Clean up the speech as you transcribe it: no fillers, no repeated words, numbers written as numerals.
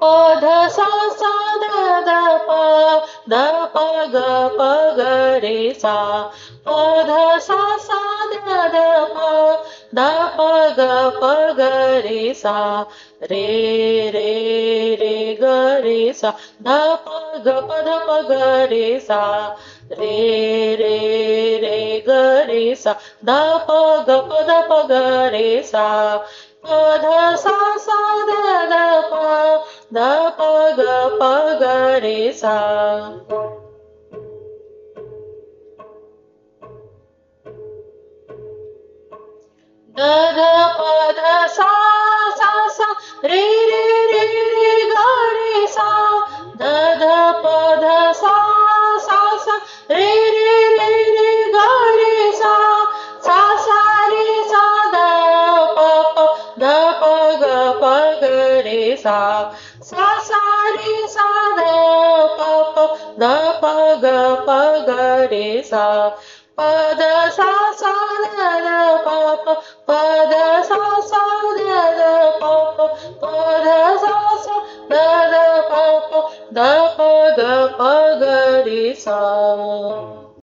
प ध सा सा ध ध प ध प ग प ग रे सा प ध सा सा ध ध प ध प ग प ग रे सा रे रे रे ग रे सा ध प ग प ध प ग रे सा रे रे रे ग रे सा ध प ग प ध प ग रे सा प ध सा सा ध ध प ध प ग प ग रे सा ध ध प ध सा सा सा रे रे रे रे ग रे सा ध ध प ध सा सा सा रे रे रे रे ग रे सा सा सा रे सा ध प प ध प ग प ग रे सा सा सा रे सा ध प प ध प ग प ग रे सा प ध सा सा ध ध प प प ध सा सा ध ध प प प ध सा सा ध ध प प ध प ग प ग रे सा